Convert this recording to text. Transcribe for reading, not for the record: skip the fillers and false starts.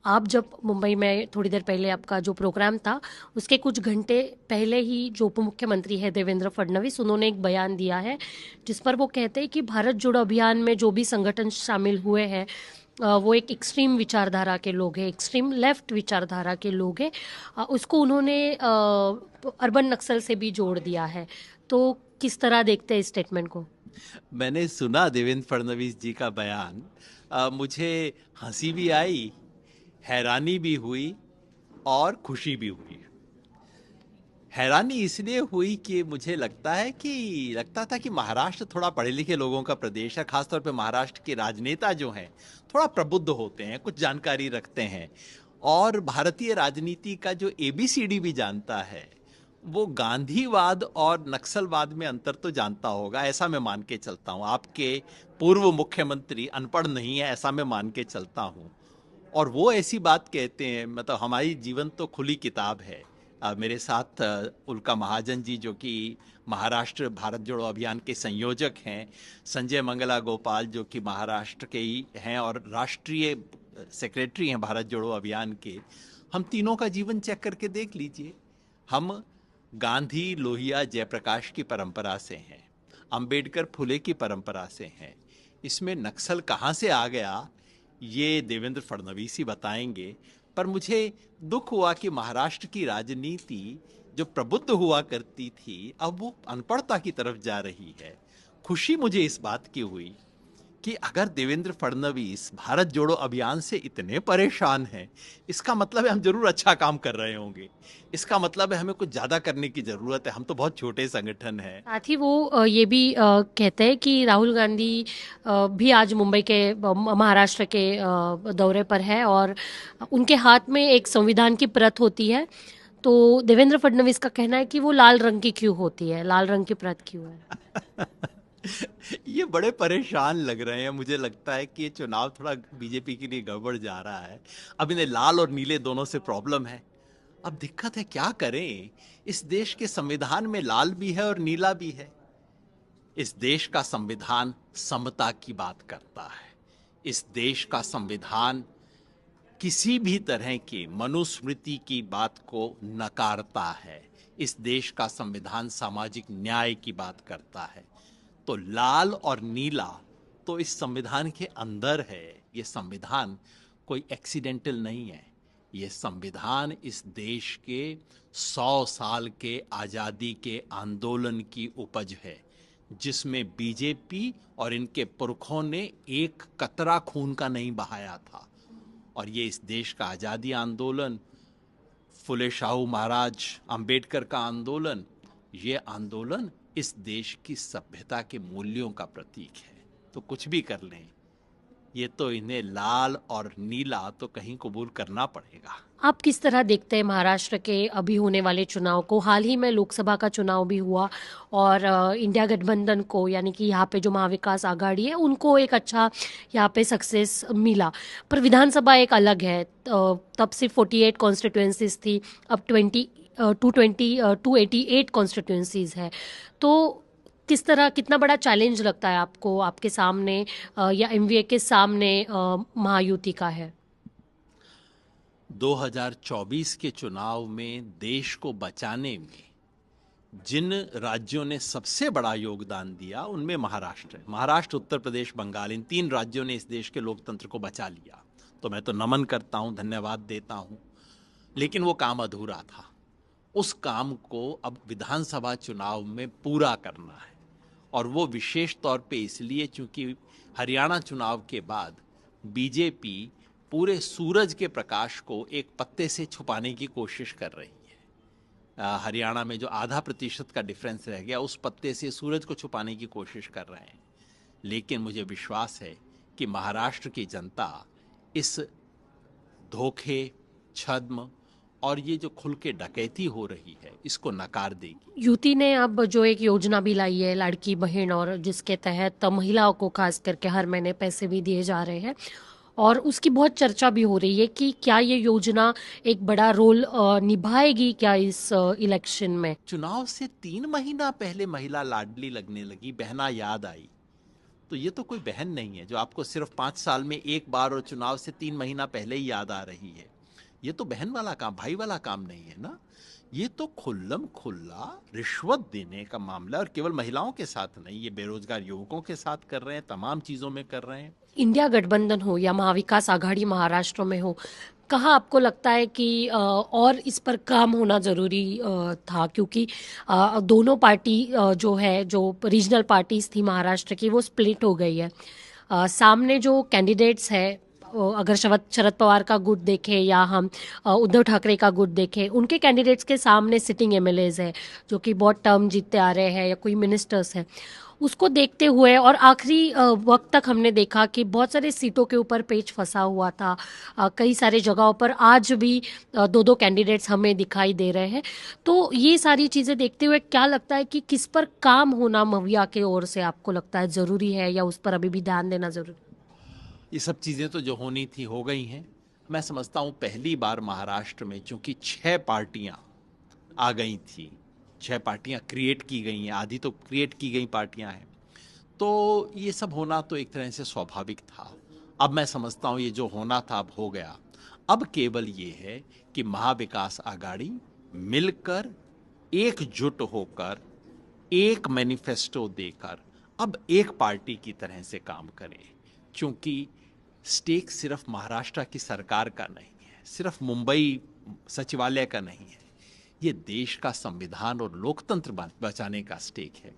आप जब मुंबई में थोड़ी देर पहले आपका जो प्रोग्राम था उसके कुछ घंटे पहले ही जो उप मुख्यमंत्री है देवेंद्र फडणवीस उन्होंने एक बयान दिया है जिस पर वो कहते हैं कि भारत जोड़ो अभियान में जो भी संगठन शामिल हुए हैं वो एक एक्सट्रीम विचारधारा के लोग हैं, एक्सट्रीम लेफ्ट विचारधारा के लोग हैं। उसको उन्होंने अर्बन नक्सल से भी जोड़ दिया है। तो किस तरह देखते हैं इस स्टेटमेंट को? मैंने सुना देवेंद्र फडणवीस जी का बयान। मुझे हंसी भी आई, हैरानी भी हुई और खुशी भी हुई। हैरानी इसलिए हुई कि मुझे लगता था कि महाराष्ट्र थोड़ा पढ़े लिखे लोगों का प्रदेश है। खासतौर पे महाराष्ट्र के राजनेता जो हैं थोड़ा प्रबुद्ध होते हैं, कुछ जानकारी रखते हैं और भारतीय राजनीति का जो एबीसीडी भी जानता है। वो गांधीवाद और नक्सलवाद में अंतर तो जानता होगा, ऐसा मैं मान के चलता हूँ। आपके पूर्व मुख्यमंत्री अनपढ़ नहीं है, ऐसा मैं मान के चलता हूँ। और वो ऐसी बात कहते हैं, मतलब हमारी जीवन तो खुली किताब है। मेरे साथ उल्का महाजन जी जो कि महाराष्ट्र भारत जोड़ो अभियान के संयोजक हैं, संजय मंगला गोपाल जो कि महाराष्ट्र के ही हैं और राष्ट्रीय सेक्रेटरी हैं भारत जोड़ो अभियान के। हम तीनों का जीवन चेक करके देख लीजिए। हम गांधी लोहिया जयप्रकाश की परंपरा से हैं, अंबेडकर फुले की परंपरा से हैं। इसमें नक्सल कहाँ से आ गया ये देवेंद्र फडणवीस ही बताएंगे। पर मुझे दुख हुआ कि महाराष्ट्र की राजनीति जो प्रबुद्ध हुआ करती थी अब वो अनपढ़ता की तरफ जा रही है। खुशी मुझे इस बात की हुई कि अगर देवेंद्र फडणवीस भारत जोड़ो अभियान से इतने परेशान हैं, इसका मतलब है हम जरूर अच्छा काम कर रहे होंगे। इसका मतलब है हमें कुछ ज्यादा करने की जरूरत है, हम तो बहुत छोटे संगठन हैं। साथ ही वो ये भी कहते हैं कि राहुल गांधी भी आज मुंबई के महाराष्ट्र के दौरे पर है और उनके हाथ में एक संविधान की प्रत होती है। तो देवेंद्र फडणवीस का कहना है कि वो लाल रंग की क्यों होती है, लाल रंग की प्रत क्यों है? ये बड़े परेशान लग रहे हैं। मुझे लगता है कि ये चुनाव थोड़ा बीजेपी के लिए गड़बड़ जा रहा है। अब इन्हें लाल और नीले दोनों से प्रॉब्लम है। अब दिक्कत है, क्या करें? इस देश के संविधान में लाल भी है और नीला भी है। इस देश का संविधान समता की बात करता है। इस देश का संविधान किसी भी तरह की मनुस्मृति की बात को नकारता है। इस देश का संविधान सामाजिक न्याय की बात करता है। तो लाल और नीला तो इस संविधान के अंदर है। ये संविधान कोई एक्सीडेंटल नहीं है। ये संविधान इस देश के 100 साल के आज़ादी के आंदोलन की उपज है, जिसमें बीजेपी और इनके पुरखों ने एक कतरा खून का नहीं बहाया था। और ये इस देश का आज़ादी आंदोलन, फुले शाहू महाराज, अंबेडकर का आंदोलन, ये आंदोलन इस देश की सभ्यता के मूल्यों का प्रतीक है। तो कुछ भी कर लें, ये तो इन्हें लाल और नीला तो कहीं कबूल करना पड़ेगा। आप किस तरह देखते हैं महाराष्ट्र के अभी होने वाले चुनाव को? हाल ही में लोकसभा का चुनाव भी हुआ और इंडिया गठबंधन को, यानी कि यहाँ पे जो महाविकास आघाड़ी है उनको एक अच्छा यहाँ पे सक्सेस मिला। पर विधानसभा एक अलग है। तब सिर्फ 48 कॉन्स्टिट्यूएंसीज थी, अब 288 कॉन्स्टिट्यूएंसीज है। तो किस तरह, कितना बड़ा चैलेंज लगता है आपको, आपके सामने या एमवीए के सामने महायुति का है? 2024 के चुनाव में देश को बचाने में जिन राज्यों ने सबसे बड़ा योगदान दिया उनमें महाराष्ट्र है। महाराष्ट्र, उत्तर प्रदेश, बंगाल, इन 3 राज्यों ने इस देश के लोकतंत्र को बचा लिया। तो मैं तो नमन करता हूं, धन्यवाद देता हूं। लेकिन वो काम अधूरा था। उस काम को अब विधानसभा चुनाव में पूरा करना है। और वो विशेष तौर पे इसलिए क्योंकि हरियाणा चुनाव के बाद बीजेपी पूरे सूरज के प्रकाश को एक पत्ते से छुपाने की कोशिश कर रही है। हरियाणा में जो ½ का डिफरेंस रह गया, उस पत्ते से सूरज को छुपाने की कोशिश कर रहे हैं। लेकिन मुझे विश्वास है कि महाराष्ट्र की जनता इस धोखे, छद्म और ये जो खुल के डकैती हो रही है, इसको नकार देगी। युति ने अब जो एक योजना भी लाई है लाड़की बहन, और जिसके तहत महिलाओं को खास करके हर महीने पैसे भी दिए जा रहे हैं और उसकी बहुत चर्चा भी हो रही है कि क्या ये योजना एक बड़ा रोल निभाएगी क्या इस इलेक्शन में? चुनाव से 3 महीना पहले महिला लाडली लगने लगी, बहना याद आई। तो तो ये तो कोई बहन नहीं है जो आपको सिर्फ 5 साल में एक बार और चुनाव से 3 महीना पहले ही याद आ रही है। ये तो बहन वाला काम, भाई वाला काम नहीं है ना। ये तो खुल्लम खुल्ला रिश्वत देने का मामला, और केवल महिलाओं के साथ नहीं, ये बेरोजगार युवकों के साथ कर रहे हैं, तमाम चीजों में कर रहे हैं। इंडिया गठबंधन हो या महाविकास आघाड़ी महाराष्ट्र में हो, कहाँ आपको लगता है कि और इस पर काम होना जरूरी था? क्योंकि दोनों पार्टी जो है, जो रीजनल पार्टीज थी महाराष्ट्र की, वो स्प्लिट हो गई है। सामने जो कैंडिडेट्स है, अगर शरद पवार का गुट देखें या हम उद्धव ठाकरे का गुट देखें, उनके कैंडिडेट्स के सामने सिटिंग एमएलएज है जो कि बहुत टर्म जीतते आ रहे हैं या कोई मिनिस्टर्स हैं। उसको देखते हुए और आखिरी वक्त तक हमने देखा कि बहुत सारे सीटों के ऊपर पेच फंसा हुआ था। कई सारे जगहों पर आज भी दो दो कैंडिडेट्स हमें दिखाई दे रहे हैं। तो ये सारी चीज़ें देखते हुए क्या लगता है कि किस पर काम होना मविया के ओर से आपको लगता है ज़रूरी है, या उस पर अभी भी ध्यान देना ज़रूरी? ये सब चीज़ें तो जो होनी थी हो गई हैं। मैं समझता हूँ पहली बार महाराष्ट्र में चूंकि 6 पार्टियां आ गई थी, 6 पार्टियां क्रिएट की गई हैं, आधी तो क्रिएट की गई पार्टियां हैं, तो ये सब होना तो एक तरह से स्वाभाविक था। अब मैं समझता हूँ ये जो होना था अब हो गया। अब केवल ये है कि महाविकास आघाड़ी मिलकर, एकजुट होकर, एक मैनिफेस्टो देकर अब एक पार्टी की तरह से काम करें। क्योंकि स्टेक सिर्फ महाराष्ट्र की सरकार का नहीं है, सिर्फ मुंबई सचिवालय का नहीं है, ये देश का संविधान और लोकतंत्र बचाने का स्टेक है।